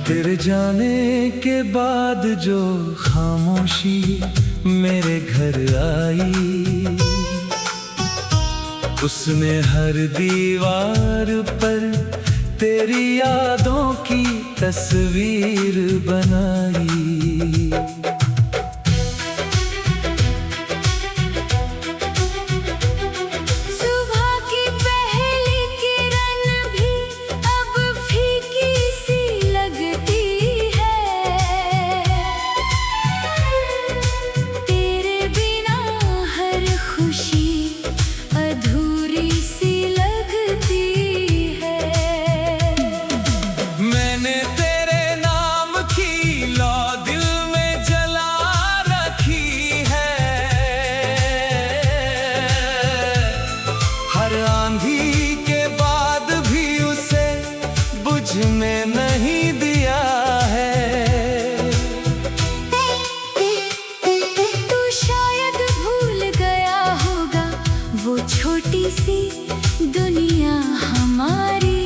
तेरे जाने के बाद जो खामोशी मेरे घर आई, उसने हर दीवार पर तेरी यादों की तस्वीर बनाई। आंधी के बाद भी उसे बुझ में नहीं दिया है। तू शायद भूल गया होगा वो छोटी सी दुनिया हमारी,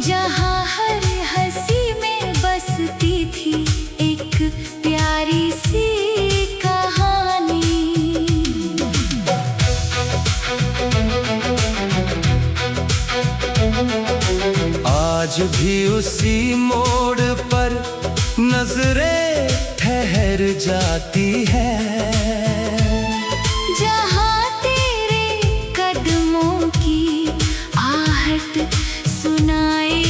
जहाँ हर हंसी में बसती थी एक प्यारी सी आज भी उसी मोड़ पर नजरें ठहर जाती है, जहाँ तेरे कदमों की आहट सुनाई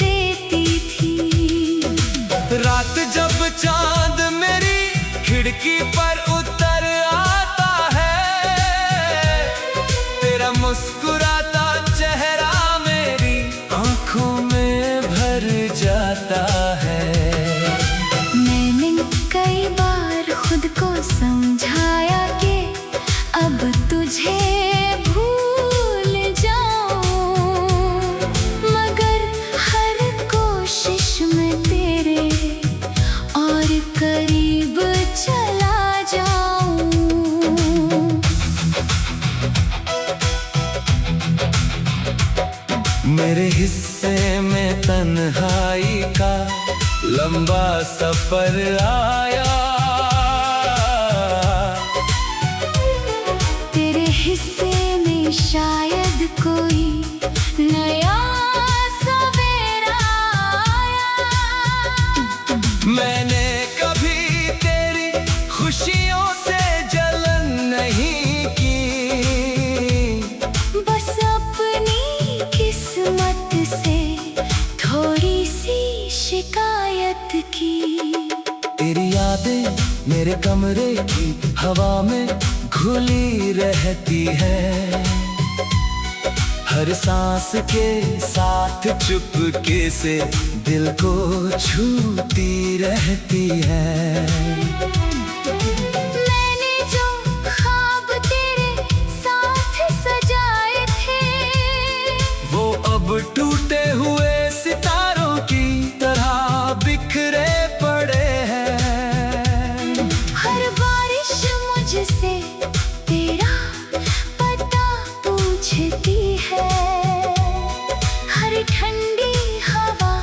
देती थी। रात जब चांद मेरी खिड़की पर उतर आता है, तेरा मुस्कुराता चेहरा आँखों में भर जाता है। मैंने कई बार खुद को समझाया कि अब तुझे भूल जाऊं, मगर हर कोशिश में तेरे और करीब चला जाऊं। मेरे हिस्से में तन्हाई का लंबा सफर आया, तेरे हिस्से में शायद कोई नया सवेरा आया। मैंने कभी तेरी खुशियों से जलन नहीं की, बस अपनी किस्मत से थोड़ी सी शिकायत की। तेरी यादें मेरे कमरे की हवा में घुली रहती है, हर सांस के साथ चुपके से दिल को छूती रहती है। मैंने जो ख्वाब तेरे साथ सजाए थे, वो अब टूटे हुए सितारों की तरह बिखरे पड़े हैं। हर बारिश मुझसे तेरा पता पूछती है, हर ठंडी हवा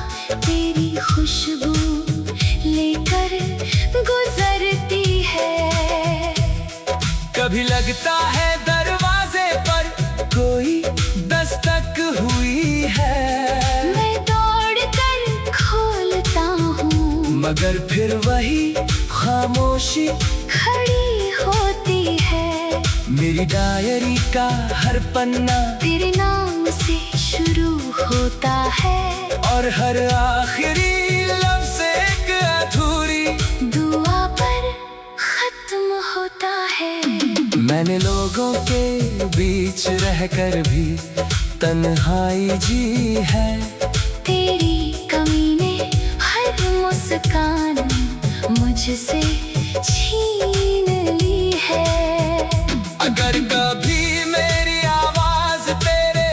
तेरी खुशबू लेकर गुजरती है। कभी लगता है दरवाजे पर कोई दस्तक हुई है, मैं दौड़ कर खोलता हूँ, मगर फिर वही खामोशी खड़ी होती है। मेरी डायरी का हर पन्ना तेरे नाम से शुरू होता है, और हर आखिरी लफ्ज़ एक अधूरी दुआ पर खत्म होता है। मैंने लोगों के बीच रहकर भी तन्हाई जी है, तेरी कमी ने हर मुस्कान मुझसे छीन ली है। अगर कभी मेरी आवाज तेरे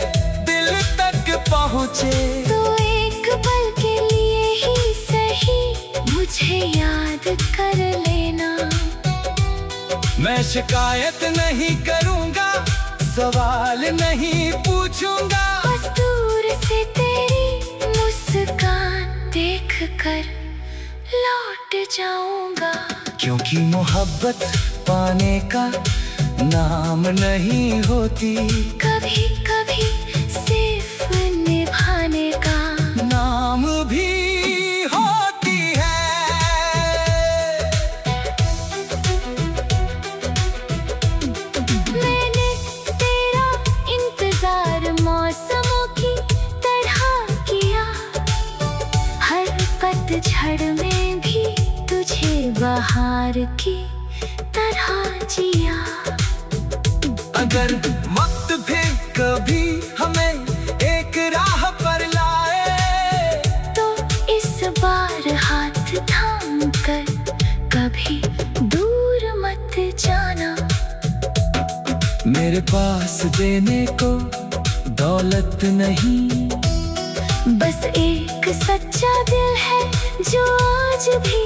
दिल तक पहुँचे, तो एक पल के लिए ही सही मुझे याद कर लेना। मैं शिकायत नहीं करूँगा, सवाल नहीं पूछूंगा, बस दूर से तेरी मुस्कान देख कर लौट जाऊंगा। क्योंकि मोहब्बत पाने का नाम नहीं होती, कभी कभी सिर्फ निभाने का नाम भी होती है। मैंने तेरा इंतजार मौसमों की तरह किया, हर पतझड़ में भी तुझे बहार की तरह जिया। अगर वक्त भी कभी हमें एक राह पर लाए, तो इस बार हाथ थाम कर कभी दूर मत जाना। मेरे पास देने को दौलत नहीं, बस एक सच्चा दिल है जो आज भी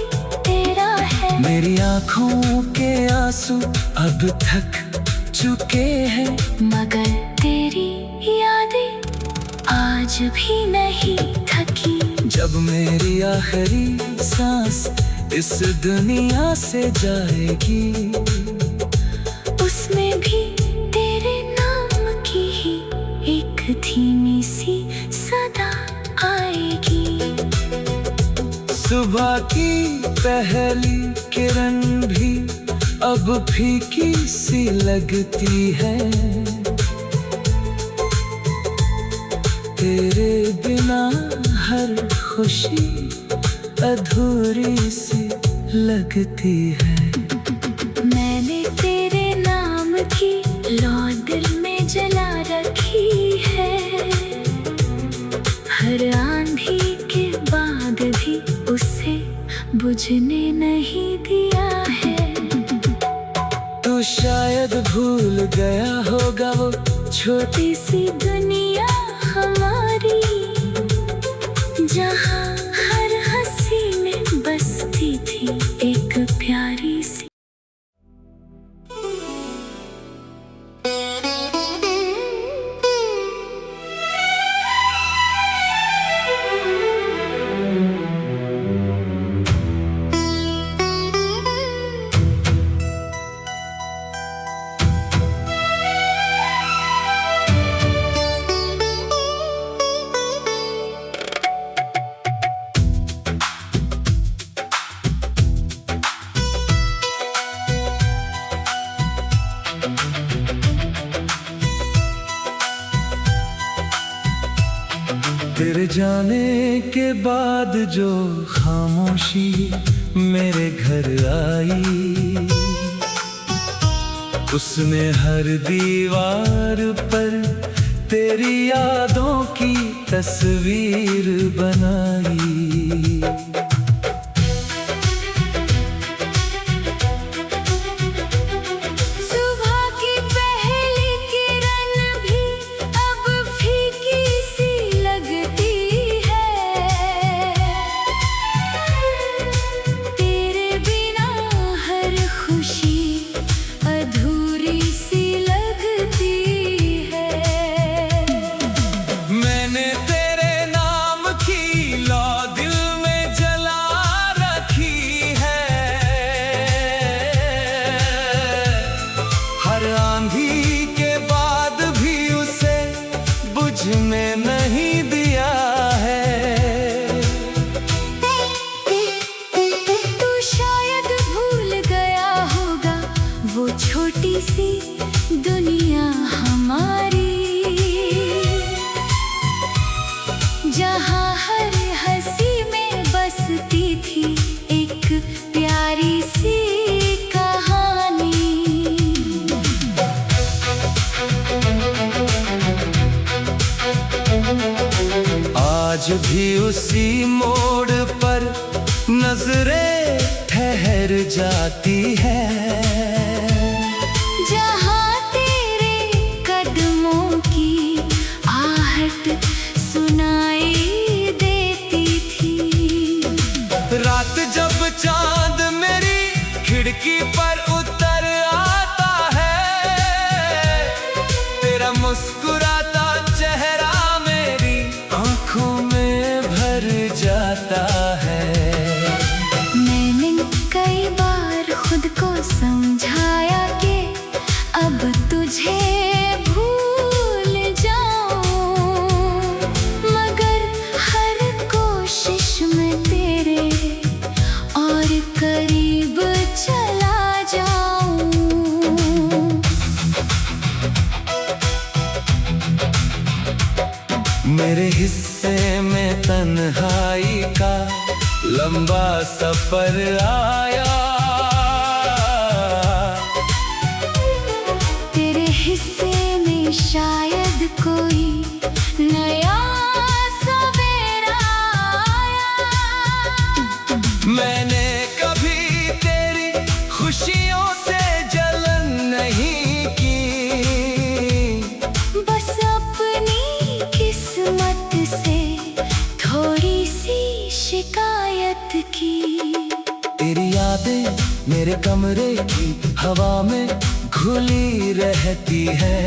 तेरा है। मेरी आँखों के आंसू अब थक चुके हैं, मगर तेरी यादें आज भी नहीं थकी। जब मेरी आखिरी सांस इस दुनिया से जाएगी, उसमें भी तेरे नाम की ही एक धीमी सी सदा आएगी। सुबह की पहली किरण भी अब फीकी सी लगती है, तेरे बिना हर खुशी अधूरी सी लगती है। मैंने तेरे नाम की लौ दिल में जला रखी है, हर आंधी के बाद भी उसे बुझने नहीं दिया है। तू शायद भूल गया होगा वो छोटी सी दुनिया हमारी, जहाँ हर हंसी में बसती थी एक प्यारी सी। तेरे जाने के बाद जो खामोशी मेरे घर आई, उसने हर दीवार पर तेरी यादों की तस्वीर बनाई। आंधी के बाद भी उसे बुझने नहीं दिया है। तू शायद भूल गया होगा वो छोटी सी दुनिया हमारी, जहाँ हर हंसी में बसती थी एक प्यारी सी कहानी। आज भी उसी मोड़ पर नजरें ठहर जाती है, जहाँ तेरे कदमों की आहट सुनाई देती थी। रात जब चांद मेरी खिड़की पर उतर आता है, तेरा मुस्कुराता चेहरा मेरी आँखों में भर लंबा सफर आया। तेरे हिस्से में शायद कोई नया सवेरा आया। मैंने कभी तेरी खुशियों से जलन नहीं की, बस अपनी किस्मत से थोड़ी सी शिकायत की। तेरी यादें मेरे कमरे की हवा में घुली रहती है,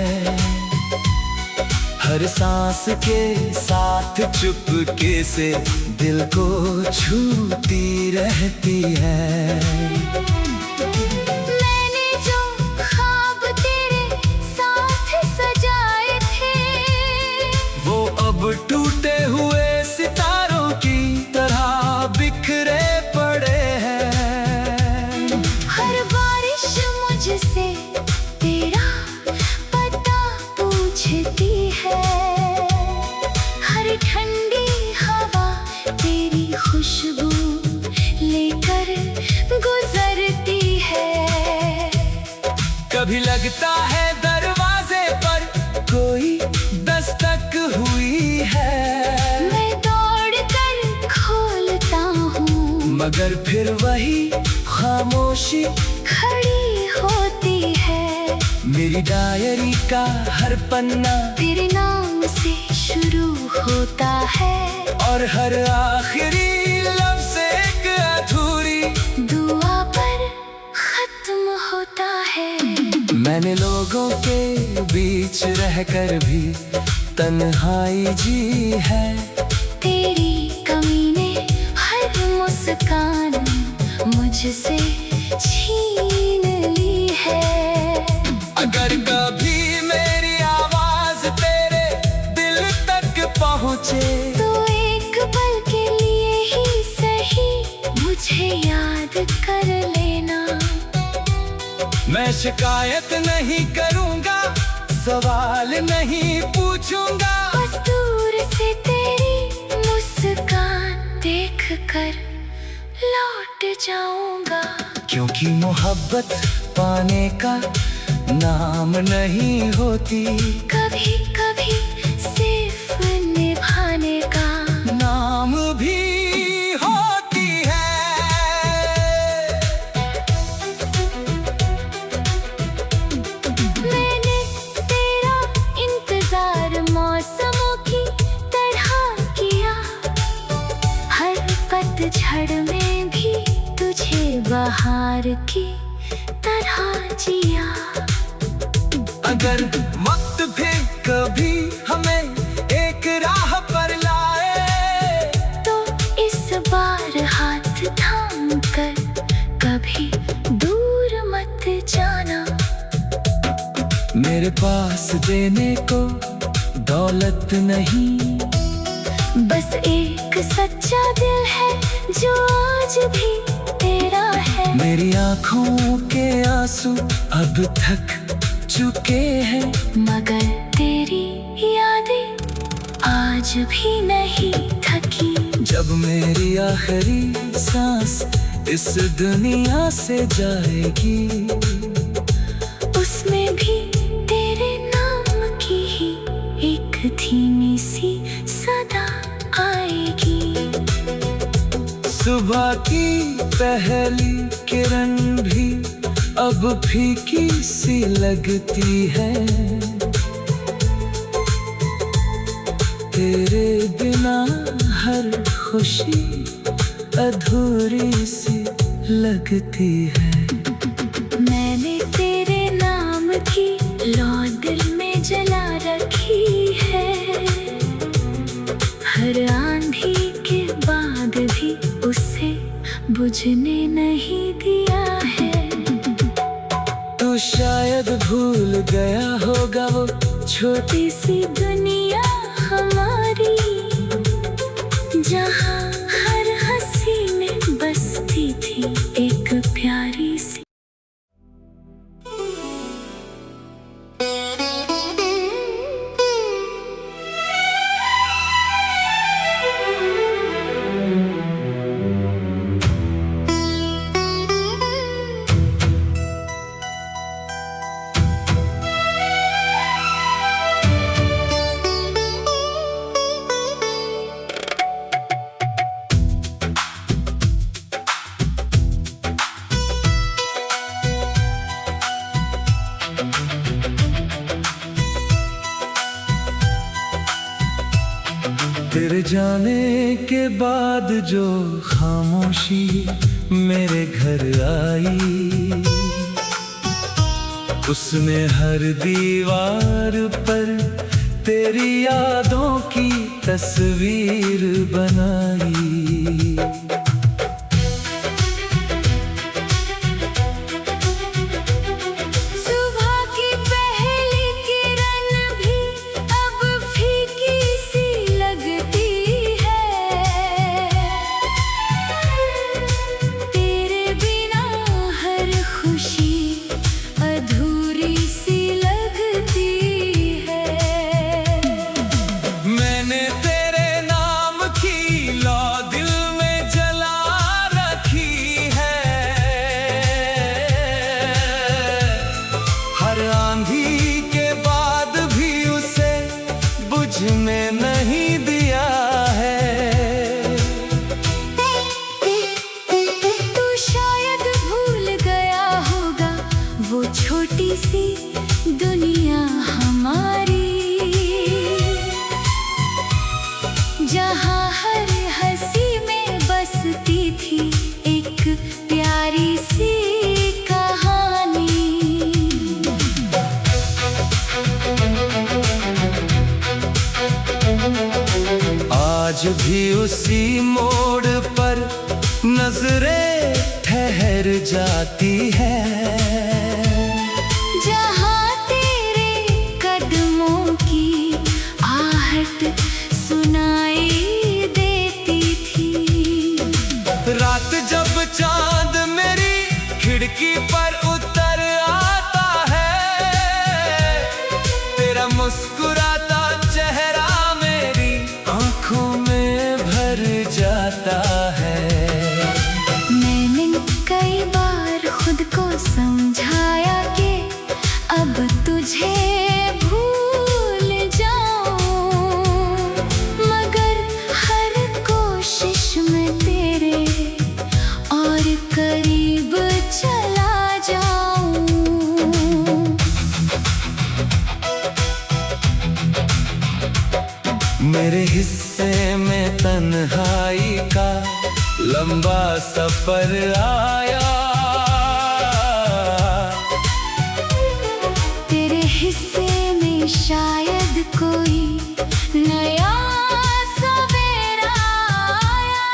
हर सांस के साथ चुपके से दिल को छूती रहती है। मैंने जो ख्वाब तेरे साथ सजाए थे, वो अब टूटे हुए सितारों की तरह बिखरे पड़े हैं। हर बारिश मुझसे तेरा पता पूछती है, हर ठंडी हवा तेरी खुशबू लेकर गुजरती है। कभी लगता है दरवाजे पर कोई दस्तक हुई है, मैं दौड़ कर खोलता हूँ, मगर फिर वही खामोशी खड़ी होती है। मेरी डायरी का हर पन्ना तेरे नाम से शुरू होता है, और हर आखिरी लफ्ज़ एक अधूरी दुआ पर खत्म होता है। मैंने लोगों के बीच रहकर भी तन्हाई जी है। तेरी कमी ने हर मुस्कान मुझसे छीन ली है। अगर कभी मेरी आवाज तेरे दिल तक पहुँचे, तो एक पल के लिए ही सही मुझे याद कर लेना। मैं शिकायत नहीं करूँगा, सवाल नहीं पूछूंगा, बस दूर से तेरी मुस्कान देख कर लौट जाऊंगा। क्योंकि मोहब्बत पाने का नाम नहीं होती, कभी कभी सिर्फ निभाने का नाम भी होती है। मैंने तेरा इंतजार मौसमों की तरह किया, हर पतझड़ में भी तुझे बहार की तरह जिया। अगर वक्त भी कभी हमें एक राह पर लाए, तो इस बार हाथ थाम कर कभी दूर मत जाना। मेरे पास देने को दौलत नहीं, बस एक सच्चा दिल है जो आज भी तेरा है। मेरी आँखों के आंसू अब थक चुके हैं, मगर तेरी यादें आज भी नहीं थकी। जब मेरी आखिरी सांस इस दुनिया से जाएगी, उसमें भी तेरे नाम की ही एक धीमी सी सदा आएगी। सुबह की पहली किरण भी अब फीकी सी लगती है, तेरे बिना हर खुशी अधूरी सी लगती है। मैंने तेरे नाम की लौ दिल में जला रखी है, हर आंधी के बाद भी उसे बुझने नहीं दिया है। तू शायद भूल गया होगा वो छोटी सी दुनिया हमारी, जहाँ हर हंसी में बसती थी एक प्यारी सी। तेरे जाने के बाद जो खामोशी मेरे घर आई, उसने हर दीवार पर तेरी यादों की तस्वीर बनाई। आंधी के बाद भी उसे बुझने नहीं दिया है। तू शायद भूल गया होगा वो छोटी सी दुनिया हमारी, जहाँ हर हंसी में बसती थी एक प्यारी सी आज भी उसी मोड़ पर नजरें ठहर जाती है, जहाँ तेरे कदमों की आहट सुनाई देती थी। रात जब चांद मेरी खिड़की पर उतर आता है, तेरा मुस्कुराता चेहरा मेरी आंखों में भर जाता है। मैंने कई बार खुद को समझाया कि अब तुझे भूल जाऊं, मगर हर कोशिश में तेरे और करीब चला जाऊं। मेरे हिस्से में तन्हाई का लंबा सफर आया, तेरे हिस्से में शायद कोई नया सवेरा आया।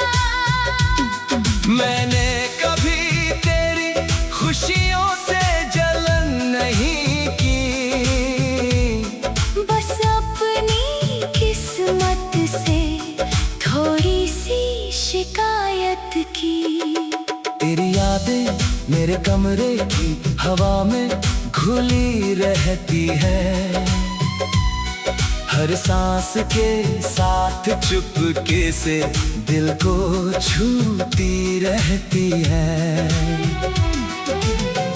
मैंने कभी तेरी खुशियों से जलन नहीं की, बस अपनी किस्मत से थोड़ी सी शिकायत की। तेरी यादें मेरे कमरे की हवा में घुली रहती है, हर सांस के साथ चुपके से दिल को छूती रहती है।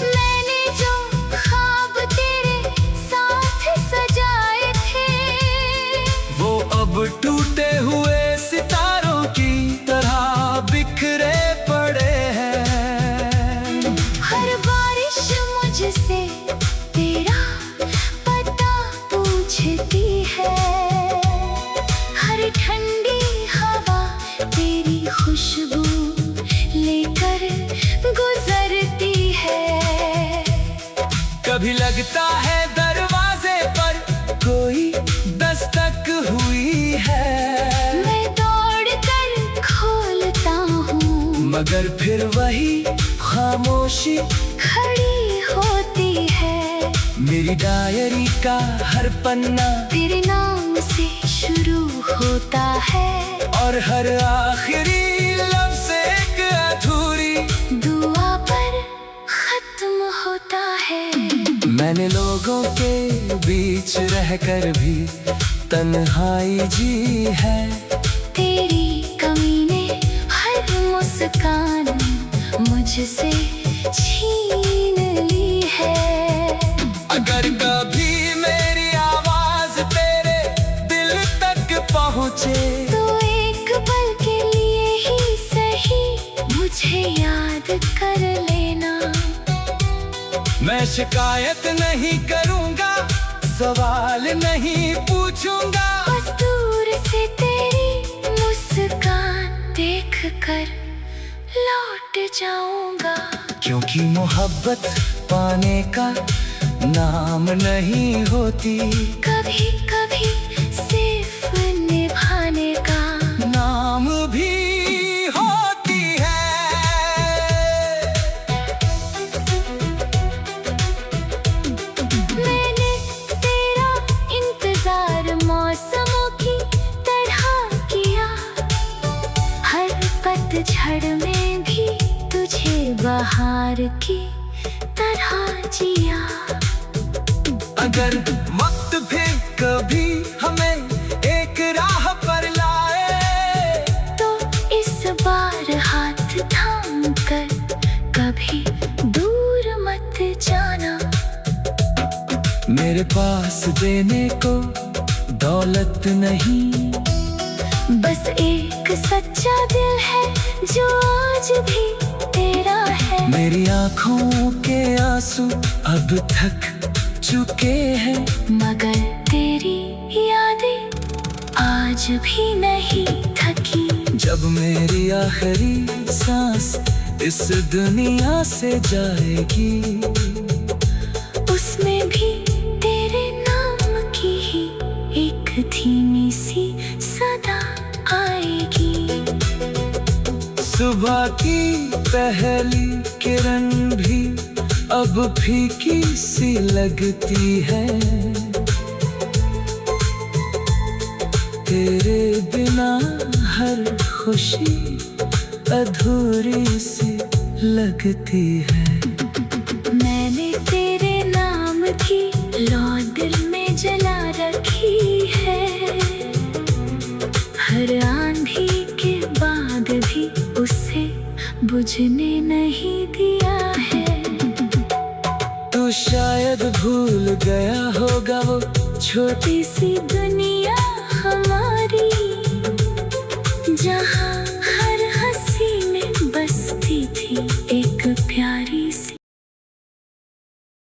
मैंने जो ख्वाब तेरे साथ सजाए थे, वो अब टूटे हुए सितारों की तरह बिखरे पड़े हैं। हर बारिश मुझसे तेरा पता पूछती है, हर ठंडी हवा तेरी खुशबू लेकर गुजरती है। कभी लगता है दरवाजे पर कोई दस्तक हुई है, मैं दौड़ कर खोलता हूँ, मगर फिर वही खामोशी खड़ी होती है। मेरी डायरी का हर पन्ना तेरे नाम से शुरू होता है, और हर आखिरी लफ्ज़ एक अधूरी दुआ पर खत्म होता है। मैंने लोगों के बीच रहकर भी तन्हाई जी है, तेरी कमी ने हर मुस्कान मुझसे छीन ली है। अगर कभी मेरी आवाज तेरे दिल तक पहुँचे, तो एक पल के लिए ही सही मुझे याद कर लेना। मैं शिकायत नहीं करूंगा, सवाल नहीं पूछूंगा। बस दूर से तेरी मुस्कान देख कर लौट जाऊंगा। क्योंकि मोहब्बत पाने का नाम नहीं होती, कभी कभी सिर्फ निभाने का नाम भी होती है। मैंने तेरा इंतजार मौसमों की तरह किया, हर पतझड़ में भी तुझे बहार की तरह जिया। अगर वक्त भी कभी हमें एक राह पर लाए, तो इस बार हाथ थाम कर कभी दूर मत जाना। मेरे पास देने को दौलत नहीं, बस एक सच्चा दिल है जो आज भी तेरा है। मेरी आँखों के आंसू अब थक चुके हैं, मगर तेरी यादें आज भी नहीं थकी। जब मेरी आखिरी सांस इस दुनिया से जाएगी, उसमें भी तेरे नाम की ही एक धीमी सी सदा आएगी। सुबह की पहली किरण भी अब फीकी सी लगती है, तेरे बिना हर खुशी अधूरी सी लगती है। मैंने तेरे नाम की लौ दिल में जला रखी है, हर आंधी के बाद भी उसे बुझने नहीं दिया है। तू शायद भूल गया होगा वो छोटी सी दुनिया हमारी, जहाँ